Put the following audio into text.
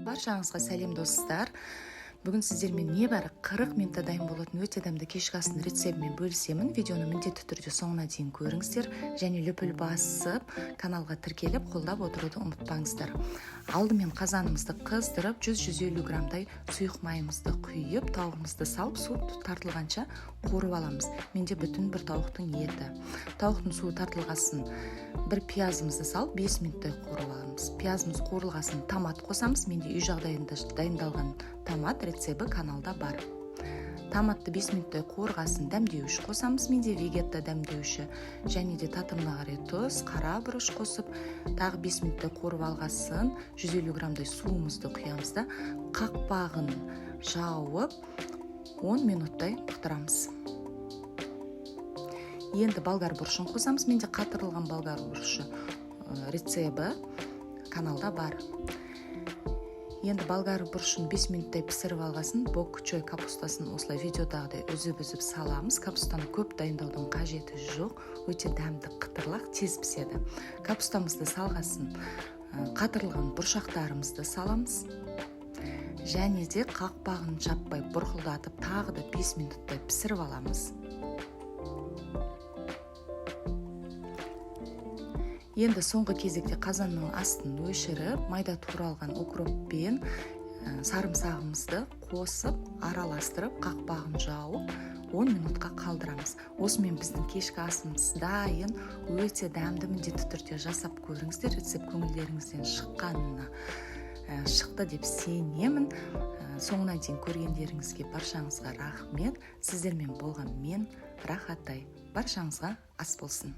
Баршаңызға сәлем достар. Бүгін сіздермен небәрі 40 минутта дайын болатын өте дәмді кешкі астың рецептімен бөлісемін. Видеоны міндетті түрде соңына дейін көріңіздер және лүпіл басып, каналға тіркеліп, қолдап отыруды ұмытпаңыздар. Алдымен қазанымызды қыздырып, 100-150 граммдай сұйық майымызды құйып, тауығымызды салып, су тартылғанша қуырып аламыз. Менде бүтін бір тауықтың еті. Тауықтың суы тартылғасын бір пиязымызды салып, 5 минуттай қуырып аламыз. Пиязымыз қуырылғасын томат қосамыз. Менде үй жағдайында дайындалған томат рецебі каналда бар. Томатты 5 минуттай қуырғасын дәмдеуіш қосамыз. Менде вегетта дәмдеуші және де татымына қарай тұз, қара бұрыш қосып, тағы 5 минуттай қуырып алғасын 150 граммдай суымызды құямыз да қақпағын жауып 10 минуттай бұқтырамыз. Енді болгар бұрышын қосамыз. Менде қатырылған болгар бұрышы рецебі каналда бар. Енді болгар бұрышын 5 минуттай пісіріп алғасын, бок чой капустасын осылай видеодағыдай үзіп-үзіп саламыз. Капустаны көп дайындаудың қажеті жоқ, өте дәмді қытырлақ, тез піседі. Капустамызды салғасын, қатырылған бұршақтарымызды саламыз. Және де қақпағын жаппай бұрқылдатып, тағы да 5 минуттай пісіріп аламыз. Енді соңғы кезекте қазанның астын өшіріп, майда туралған укроппен сарымсағымызды қосып, араластырып, қақпағын жауып, 10 минутқа қалдырамыз. Осымен біздің кешкі асымыз дайын, өте дәмді, міндетті түрде жасап көріңіздер. Рецепт көңілдеріңізден шықты деп сенемін. Соңына дейін көргендеріңізге баршаңызға рахмет. Сіздермен болған мен Рахатай. Баршаңызға ас болсын.